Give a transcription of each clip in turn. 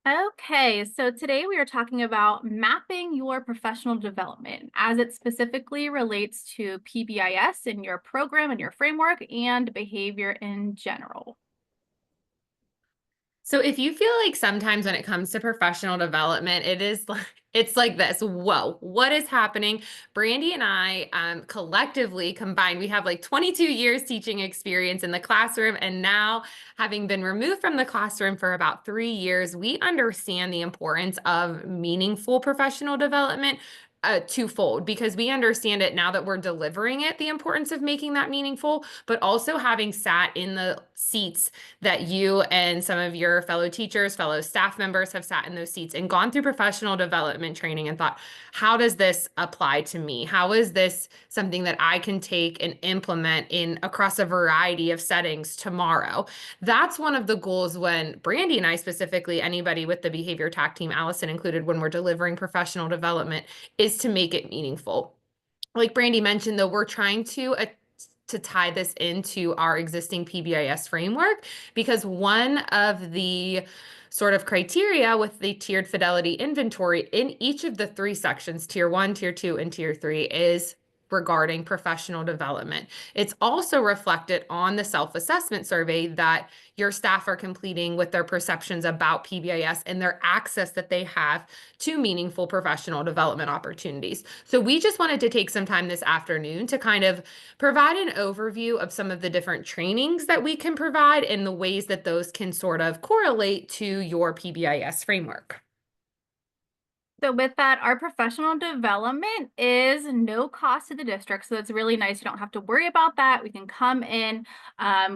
Okay, so today we are talking about mapping your professional development as it specifically relates to PBIS in your program and your framework and behavior in general. So if you feel like sometimes when it comes to professional development, it's like this. Whoa, what is happening? Brandy and I collectively combined, we have like 22 years teaching experience in the classroom. And now, having been removed from the classroom for about 3 years, we understand the importance of meaningful professional development twofold because we understand it now that we're delivering it, the importance of making that meaningful, but also having sat in the seats that you and some of your fellow teachers, fellow staff members have sat in those seats and gone through professional development training and thought, how does this apply to me? How is this something that I can take and implement in across a variety of settings tomorrow? That's one of the goals when Brandy and I specifically, anybody with the behavior tac team, Allison included, when we're delivering professional development, is to make it meaningful. Like Brandy mentioned, though, we're trying to tie this into our existing PBIS framework because one of the sort of criteria with the tiered fidelity inventory in each of the three sections, tier one, tier two, and tier three, is regarding professional development. It's also reflected on the self-assessment survey that your staff are completing with their perceptions about PBIS and their access that they have to meaningful professional development opportunities. So we just wanted to take some time this afternoon to kind of provide an overview of some of the different trainings that we can provide and the ways that those can sort of correlate to your PBIS framework. So with that, our professional development is no cost to the district. So that's really nice. You don't have to worry about that. We can come in,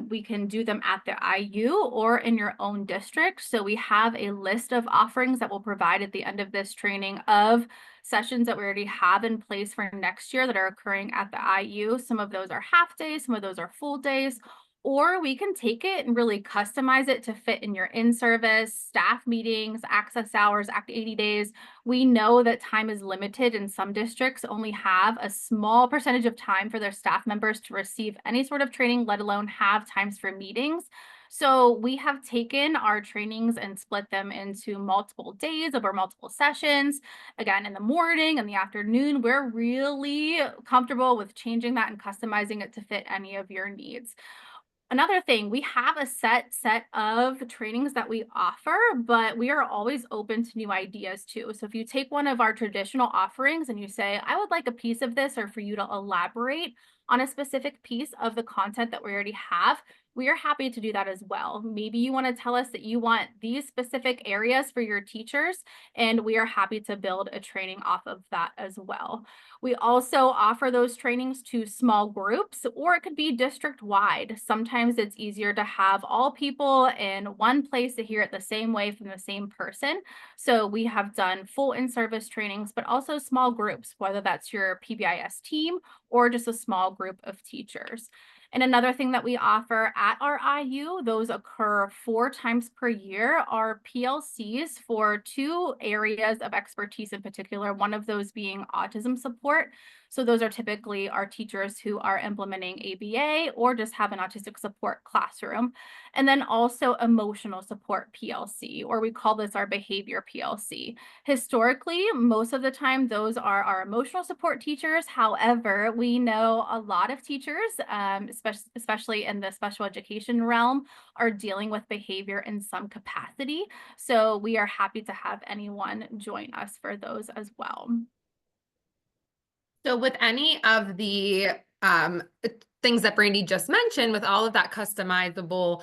we can do them at the IU or in your own district. So we have a list of offerings that we'll provide at the end of this training of sessions that we already have in place for next year that are occurring at the IU. Some of those are half days, some of those are full days. Or we can take it and really customize it to fit in your in-service, staff meetings, access hours, Act 80 days. We know that time is limited and some districts only have a small percentage of time for their staff members to receive any sort of training, let alone have times for meetings. So we have taken our trainings and split them into multiple days over multiple sessions. Again, in the morning and the afternoon, we're really comfortable with changing that and customizing it to fit any of your needs. Another thing, we have a set of trainings that we offer, but we are always open to new ideas too. So if you take one of our traditional offerings and you say, I would like a piece of this, or for you to elaborate on a specific piece of the content that we already have, we are happy to do that as well. Maybe you want to tell us that you want these specific areas for your teachers, and we are happy to build a training off of that as well. We also offer those trainings to small groups, or it could be district-wide. Sometimes it's easier to have all people in one place to hear it the same way from the same person. So we have done full in-service trainings, but also small groups, whether that's your PBIS team or just a small group of teachers. And another thing that we offer at our IU, those occur 4 times per year, are PLCs for 2 areas of expertise in particular, one of those being autism support. So those are typically our teachers who are implementing ABA or just have an autistic support classroom. And then also emotional support PLC, or we call this our behavior PLC. Historically, most of the time, those are our emotional support teachers. However, we know a lot of teachers, especially in the special education realm, are dealing with behavior in some capacity. So we are happy to have anyone join us for those as well. So with any of the things that Brandy just mentioned, with all of that customizable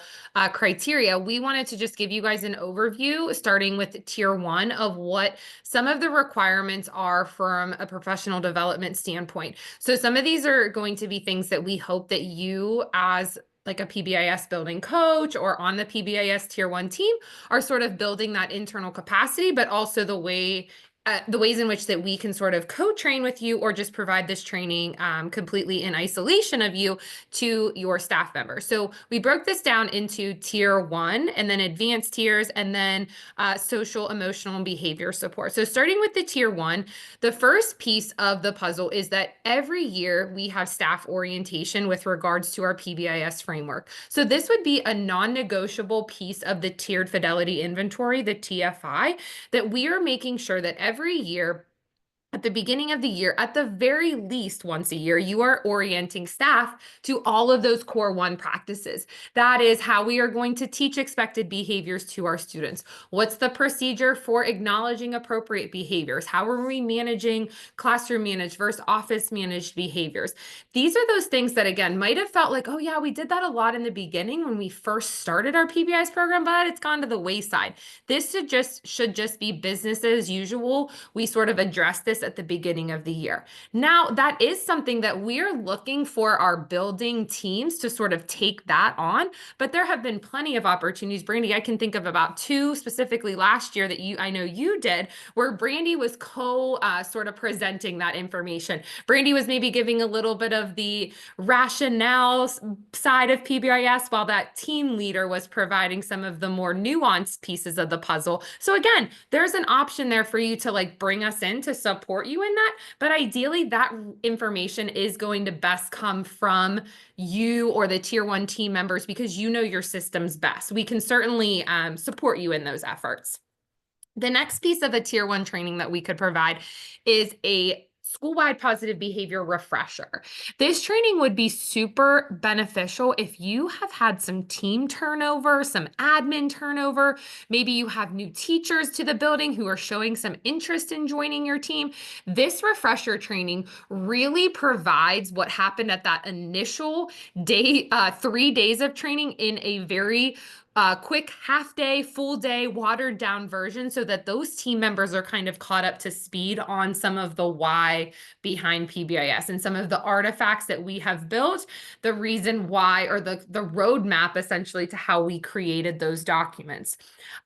criteria, we wanted to just give you guys an overview, starting with tier one, of what some of the requirements are from a professional development standpoint. So some of these are going to be things that we hope that you, as like a PBIS building coach or on the PBIS tier one team, are sort of building that internal capacity, but also the way the ways in which that we can sort of co-train with you or just provide this training completely in isolation of you to your staff members. So we broke this down into tier 1 and then advanced tiers and then social, emotional, and behavior support. So starting with the tier 1, the first piece of the puzzle is that every year we have staff orientation with regards to our PBIS framework. So this would be a non-negotiable piece of the tiered fidelity inventory, the TFI, that we are making sure that every year at the beginning of the year, at the very least once a year, you are orienting staff to all of those core 1 practices. That is how we are going to teach expected behaviors to our students. What's the procedure for acknowledging appropriate behaviors? How are we managing classroom managed versus office managed behaviors? These are those things that, again, might have felt like, oh yeah, we did that a lot in the beginning when we first started our PBIS program, but it's gone to the wayside. This should just be business as usual. We sort of address this at the beginning of the year. Now, that is something that we're looking for our building teams to sort of take that on, but there have been plenty of opportunities. Brandy, I can think of about 2 specifically last year that I know you did, where Brandy was sort of presenting that information. Brandy was maybe giving a little bit of the rationale side of PBIS, while that team leader was providing some of the more nuanced pieces of the puzzle. So again, there's an option there for you to like bring us in to support you in that, but ideally that information is going to best come from you or the tier 1 team members because you know your systems best. We can certainly support you in those efforts. The next piece of a tier 1 training that we could provide is a school-wide positive behavior refresher. This training would be super beneficial if you have had some team turnover, some admin turnover. Maybe you have new teachers to the building who are showing some interest in joining your team. This refresher training really provides what happened at that initial day, 3 days of training in a very quick half day, full day, watered down version so that those team members are kind of caught up to speed on some of the why behind PBIS and some of the artifacts that we have built, the reason why, or the roadmap essentially to how we created those documents.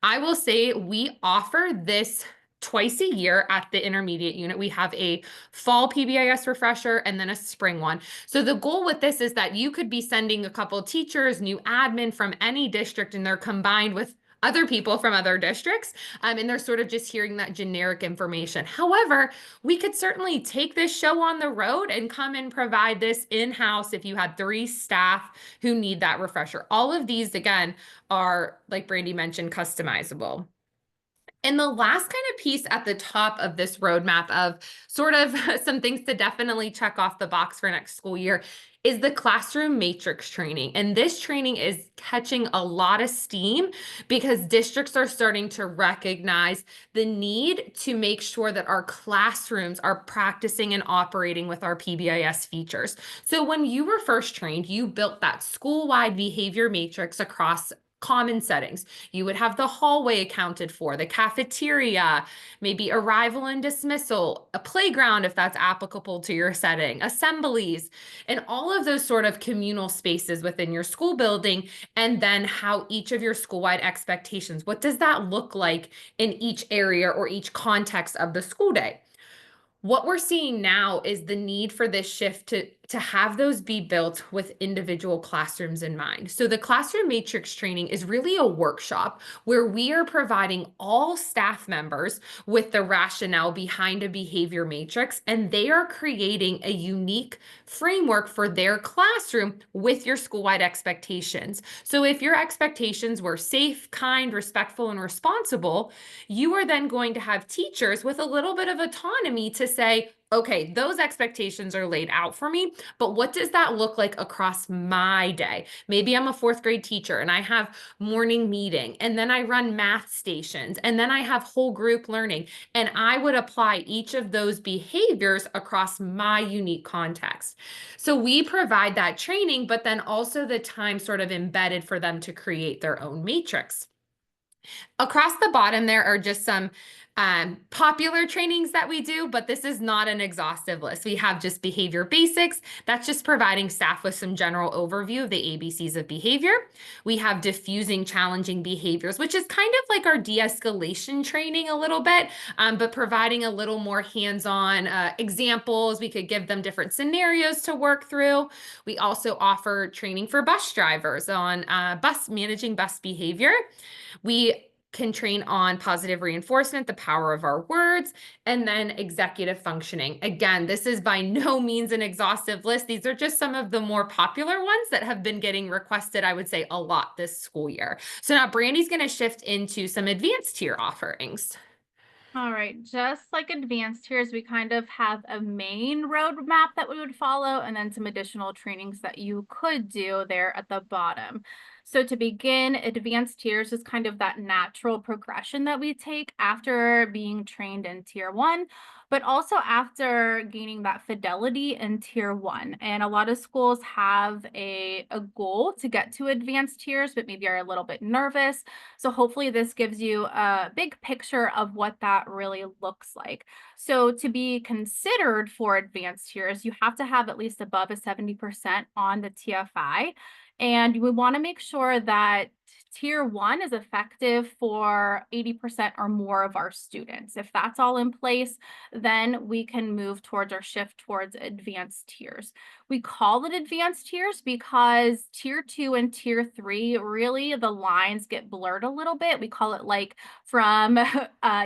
I will say we offer this twice a year at the intermediate unit. We have a fall PBIS refresher and then a spring one. So the goal with this is that you could be sending a couple teachers, new admin from any district, and they're combined with other people from other districts, and they're sort of just hearing that generic information. However, we could certainly take this show on the road and come and provide this in-house if you had 3 staff who need that refresher. All of these, again, are, like Brandy mentioned, customizable. And the last kind of piece at the top of this roadmap of sort of some things to definitely check off the box for next school year is the classroom matrix training. And this training is catching a lot of steam because districts are starting to recognize the need to make sure that our classrooms are practicing and operating with our PBIS features. So when you were first trained, you built that school-wide behavior matrix across common settings. You would have the hallway accounted for, the cafeteria, maybe arrival and dismissal, a playground if that's applicable to your setting, assemblies, and all of those sort of communal spaces within your school building, and then how each of your school-wide expectations, what does that look like in each area or each context of the school day? What we're seeing now is the need for this shift to have those be built with individual classrooms in mind. So the classroom matrix training is really a workshop where we are providing all staff members with the rationale behind a behavior matrix, and they are creating a unique framework for their classroom with your school-wide expectations. So if your expectations were safe, kind, respectful, and responsible, you are then going to have teachers with a little bit of autonomy to say, okay, those expectations are laid out for me, but what does that look like across my day? Maybe I'm a 4th grade teacher and I have morning meeting, and then I run math stations, and then I have whole group learning, and I would apply each of those behaviors across my unique context. So we provide that training, but then also the time sort of embedded for them to create their own matrix. Across the bottom, there are just some popular trainings that we do, but this is not an exhaustive list. We have just behavior basics. That's just providing staff with some general overview of the ABCs of behavior. We have diffusing challenging behaviors, which is kind of like our de-escalation training a little bit, but providing a little more hands-on examples. We could give them different scenarios to work through. We also offer training for bus drivers on managing bus behavior. We can train on positive reinforcement, the power of our words, and then executive functioning. Again, this is by no means an exhaustive list. These are just some of the more popular ones that have been getting requested, I would say, a lot this school year. So now Brandy's going to shift into some advanced tier offerings. All right, just like advanced tiers, we kind of have a main roadmap that we would follow and then some additional trainings that you could do there at the bottom. So to begin, advanced tiers is kind of that natural progression that we take after being trained in tier one, but also after gaining that fidelity in tier one. And a lot of schools have a goal to get to advanced tiers, but maybe are a little bit nervous. So hopefully this gives you a big picture of what that really looks like. So to be considered for advanced tiers, you have to have at least above a 70% on the TFI. And we want to make sure that tier one is effective for 80% or more of our students. If that's all in place, then we can move towards our shift towards advanced tiers. We call it advanced tiers because tier two and tier three, really the lines get blurred a little bit. We call it like from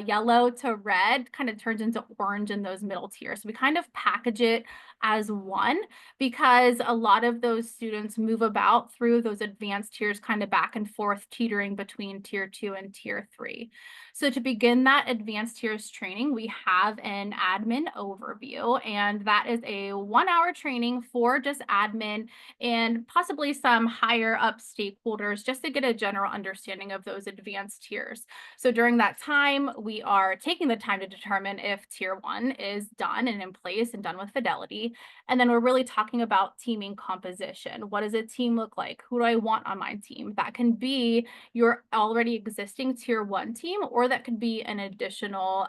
yellow to red, kind of turns into orange in those middle tiers. So we kind of package it as one because a lot of those students move about through those advanced tiers, kind of back and forth, teetering between tier two and tier three. So to begin that advanced tiers training, we have an admin overview, and that is a 1 hour training for just admin and possibly some higher up stakeholders just to get a general understanding of those advanced tiers. So during that time, we are taking the time to determine if tier one is done and in place and done with fidelity. And then we're really talking about teaming composition. What does a team look like? Who do I want on my team? That can be your already existing tier one team, or that could be an additional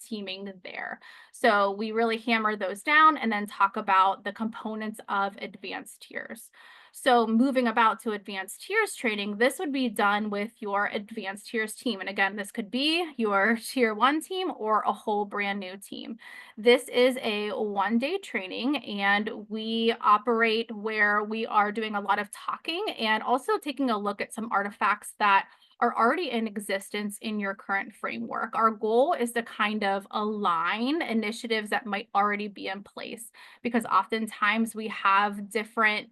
teaming there. So we really hammer those down and then talk about the components of advanced tiers. So moving about to advanced tiers training, this would be done with your advanced tiers team. And again, this could be your tier one team or a whole brand new team. This is a 1 day training, and we operate where we are doing a lot of talking and also taking a look at some artifacts that are already in existence in your current framework. Our goal is to kind of align initiatives that might already be in place, because oftentimes we have different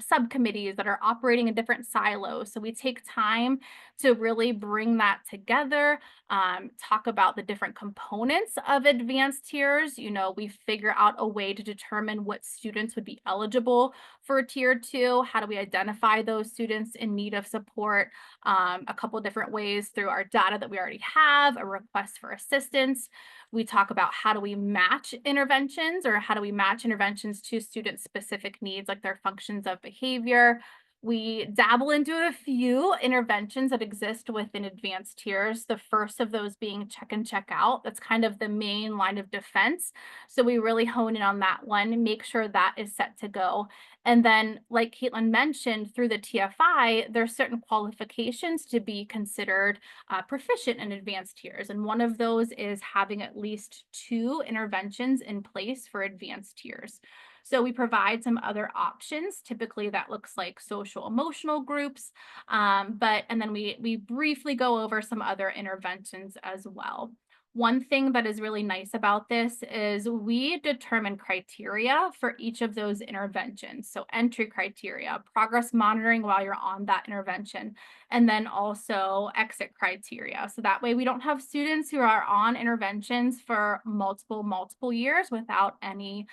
subcommittees that are operating in different silos. So we take time to really bring that together, talk about the different components of advanced tiers. We figure out a way to determine what students would be eligible for tier two. How do we identify those students in need of support? A couple different ways through our data that we already have, a request for assistance. We talk about how do we match interventions, or how do we match interventions to student specific needs, like their functions of behavior. We dabble into a few interventions that exist within advanced tiers. The first of those being check and check out. That's kind of the main line of defense. So we really hone in on that one and make sure that is set to go. And then, like Caitlin mentioned, through the TFI, there's certain qualifications to be considered proficient in advanced tiers. And one of those is having at least 2 interventions in place for advanced tiers. So we provide some other options. Typically that looks like social emotional groups, and then we briefly go over some other interventions as well. One thing that is really nice about this is we determine criteria for each of those interventions. So entry criteria, progress monitoring while you're on that intervention, and then also exit criteria. So that way we don't have students who are on interventions for multiple years without any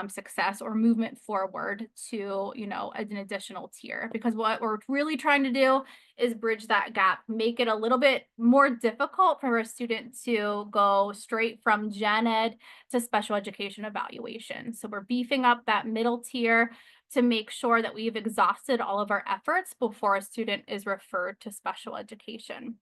success or movement forward to, an additional tier. Because what we're really trying to do is bridge that gap, make it a little bit more difficult for a student to go straight from gen ed to special education evaluation. So we're beefing up that middle tier to make sure that we've exhausted all of our efforts before a student is referred to special education.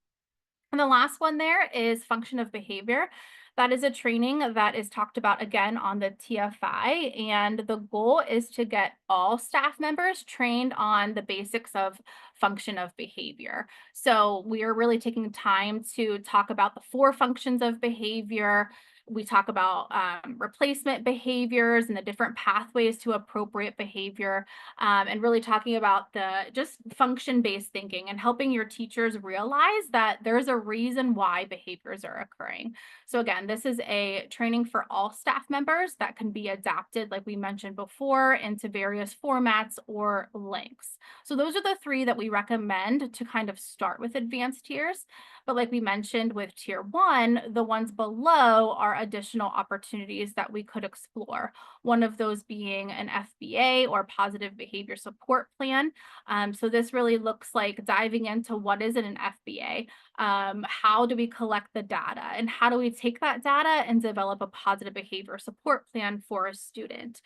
And the last one there is function of behavior. That is a training that is talked about again on the TFI. And the goal is to get all staff members trained on the basics of function of behavior. So we are really taking time to talk about the four functions of behavior. We talk about replacement behaviors and the different pathways to appropriate behavior, and really talking about the just function-based thinking and helping your teachers realize that there's a reason why behaviors are occurring. So again, this is a training for all staff members that can be adapted, like we mentioned before, into various formats or lengths. So those are the three that we recommend to kind of start with advanced tiers. But like we mentioned with tier one, the ones below are additional opportunities that we could explore. One of those being an FBA or positive behavior support plan. So this really looks like diving into what is it an FBA? How do we collect the data? And how do we take that data and develop a positive behavior support plan for a student?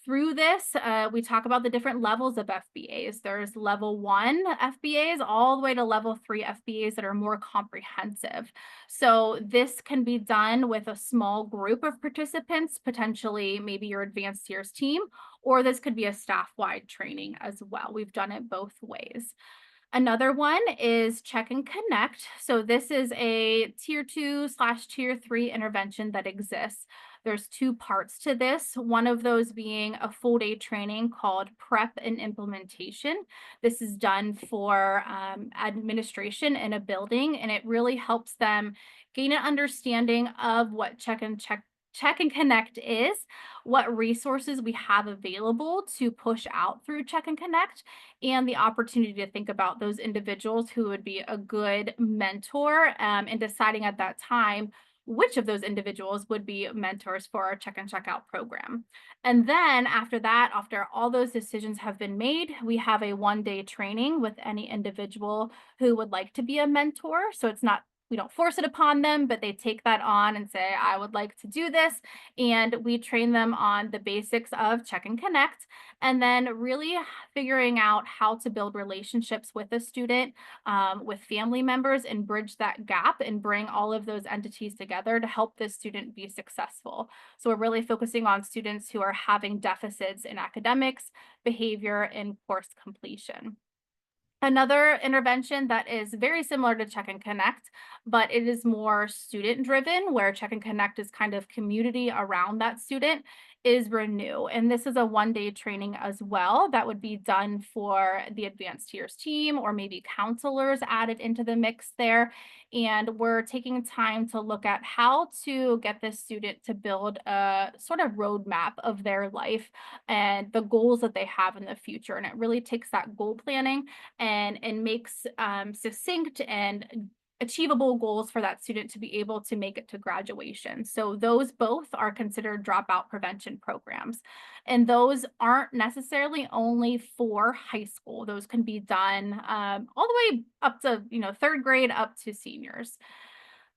Through this, we talk about the different levels of FBAs. There's level one FBAs all the way to level three FBAs that are more comprehensive. So this can be done with a small group of participants, potentially maybe your advanced tiers team, or this could be a staff-wide training as well. We've done it both ways. Another one is check and connect. So this is a tier two slash tier three intervention that exists. There's two parts to this. One of those being a full day training called prep and implementation. This is done for administration in a building, and it really helps them gain an understanding of what check and connect is, what resources we have available to push out through check and connect, and the opportunity to think about those individuals who would be a good mentor, and deciding at that time which of those individuals would be mentors for our check and check out program. And then after that, after all those decisions have been made, we have a 1 day training with any individual who would like to be a mentor. So it's not, we don't force it upon them, but they take that on and say, I would like to do this. And we train them on the basics of check and connect, and then really figuring out how to build relationships with a student, with family members, and bridge that gap and bring all of those entities together to help this student be successful. So we're really focusing on students who are having deficits in academics, behavior, and course completion. Another intervention that is very similar to Check and Connect, but it is more student driven, where Check and Connect is kind of community around that student, is Renew. And this is a 1 day training as well that would be done for the advanced tiers team, or maybe counselors added into the mix there. And we're taking time to look at how to get this student to build a sort of roadmap of their life and the goals that they have in the future. And it really takes that goal planning and makes succinct and achievable goals for that student to be able to make it to graduation. So those both are considered dropout prevention programs. And those aren't necessarily only for high school. Those can be done all the way up to, third grade up to seniors.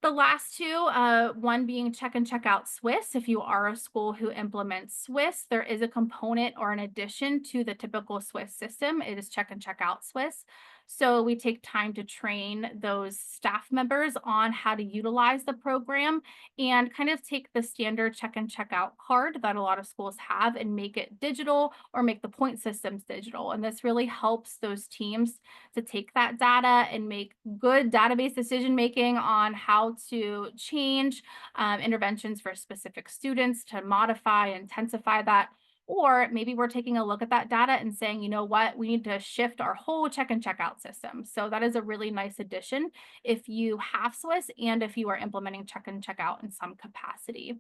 The last two, one being check and check out Swiss. If you are a school who implements Swiss, there is a component or an addition to the typical Swiss system. It is check and check out Swiss. So we take time to train those staff members on how to utilize the program and kind of take the standard check and check out card that a lot of schools have and make it digital, or make the point systems digital. And this really helps those teams to take that data and make good database decision making on how to change interventions for specific students, to modify, intensify that. Or maybe we're taking a look at that data and saying, you know what, we need to shift our whole check and check out system. So that is a really nice addition if you have Swiss and if you are implementing check and check out in some capacity.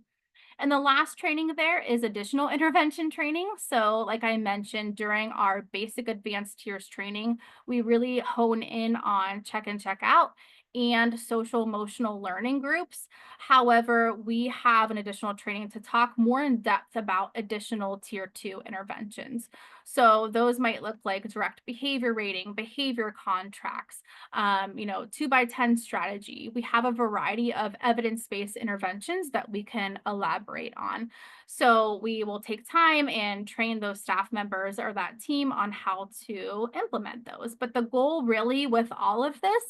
And the last training there is additional intervention training. So like I mentioned, during our basic advanced tiers training, we really hone in on check and check out and social emotional learning groups. However, we have an additional training to talk more in depth about additional tier two interventions. So those might look like direct behavior rating, behavior contracts, 2x10 strategy. We have a variety of evidence-based interventions that we can elaborate on. So we will take time and train those staff members or that team on how to implement those. But the goal really with all of this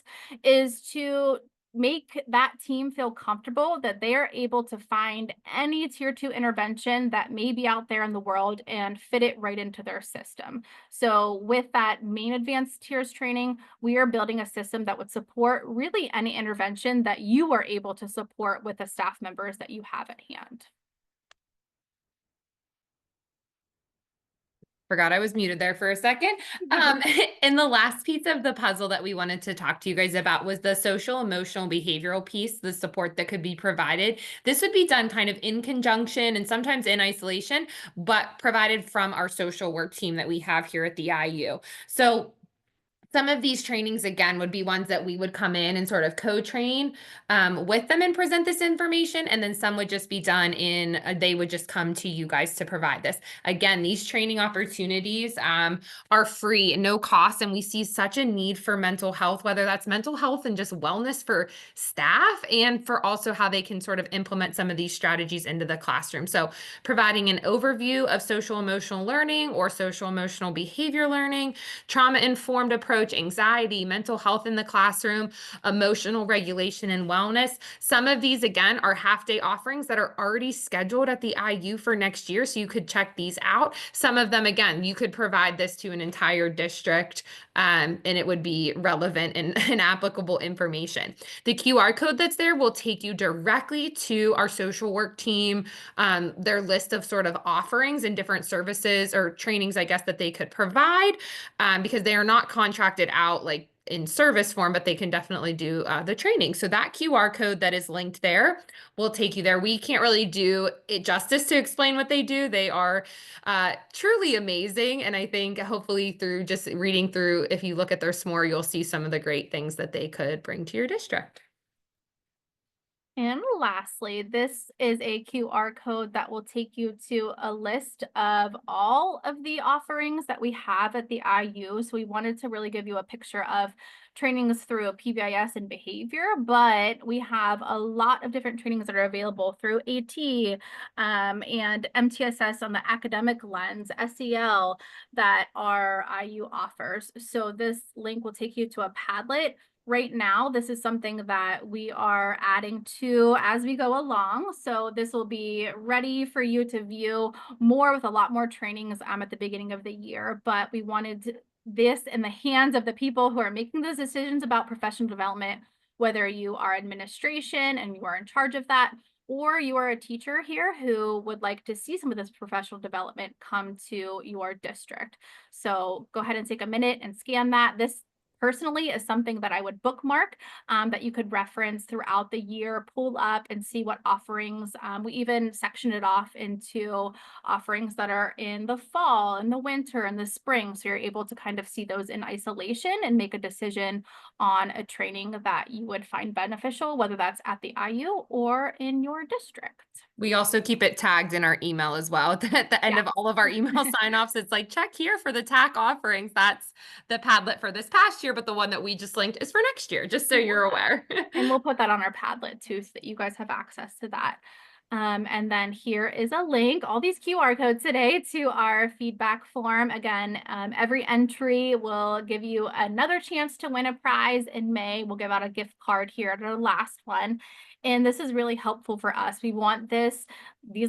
is to make that team feel comfortable that they are able to find any tier 2 intervention that may be out there in the world and fit it right into their system. So with that main advanced tiers training, we are building a system that would support really any intervention that you are able to support with the staff members that you have at hand. Forgot I was muted there for a second. And the last piece of the puzzle that we wanted to talk to you guys about was the social, emotional, behavioral piece, the support that could be provided. This would be done kind of in conjunction and sometimes in isolation, but provided from our social work team that we have here at the IU. So some of these trainings, again, would be ones that we would come in and sort of co-train with them and present this information. And then some would just be done they would just come to you guys to provide this. Again, these training opportunities are free, no cost. And we see such a need for mental health, whether that's mental health and just wellness for staff and for also how they can sort of implement some of these strategies into the classroom. So providing an overview of social emotional learning or social emotional behavior learning, trauma-informed approach, anxiety, mental health in the classroom, emotional regulation and wellness. Some of these, again, are half-day offerings that are already scheduled at the IU for next year, so you could check these out. Some of them, again, you could provide this to an entire district, and it would be relevant and applicable information. The QR code that's there will take you directly to our social work team, their list of sort of offerings and different services or trainings, I guess, that they could provide, because they are not contracted out like in service form, but they can definitely do the training. So that QR code that is linked there will take you there. We can't really do it justice to explain what they do. They are truly amazing. And I think hopefully through just reading through, if you look at their SMORE, you'll see some of the great things that they could bring to your district. And lastly, this is a QR code that will take you to a list of all of the offerings that we have at the IU. So we wanted to really give you a picture of trainings through PBIS and behavior, but we have a lot of different trainings that are available through AT and MTSS on the academic lens, SEL, that our IU offers. So this link will take you to a Padlet. Right now, this is something that we are adding to as we go along. So this will be ready for you to view more with a lot more trainings at the beginning of the year. But we wanted this in the hands of the people who are making those decisions about professional development, whether you are administration and you are in charge of that, or you are a teacher here who would like to see some of this professional development come to your district. So go ahead and take a minute and scan that. This personally is something that I would bookmark that you could reference throughout the year, pull up and see what offerings. We even section it off into offerings that are in the fall, in the winter, and the spring. So you're able to kind of see those in isolation and make a decision on a training that you would find beneficial, whether that's at the IU or in your district. We also keep it tagged in our email as well. At the end Yeah. of all of our email sign-offs, it's like, check here for the TAC offerings. That's the Padlet for this past year, but the one that we just linked is for next year, just so you're aware. And we'll put that on our Padlet too, so that you guys have access to that. And then here is a link, all these QR codes today, to our feedback form. Again, every entry will give you another chance to win a prize in May. We'll give out a gift card here at our last one. And this is really helpful for us. We want these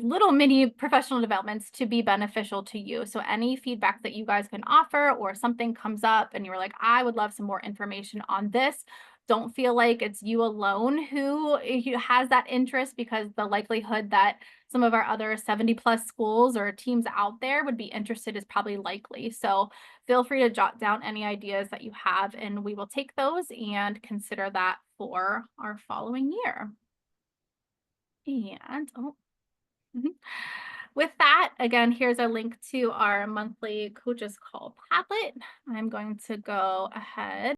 little mini professional developments to be beneficial to you. So any feedback that you guys can offer, or something comes up and you're like, I would love some more information on this, don't feel like it's you alone who has that interest, because the likelihood that some of our other 70+ schools or teams out there would be interested is probably likely. So feel free to jot down any ideas that you have, and we will take those and consider that for our following year. And with that, again, here's a link to our monthly Coaches Call Padlet. I'm going to go ahead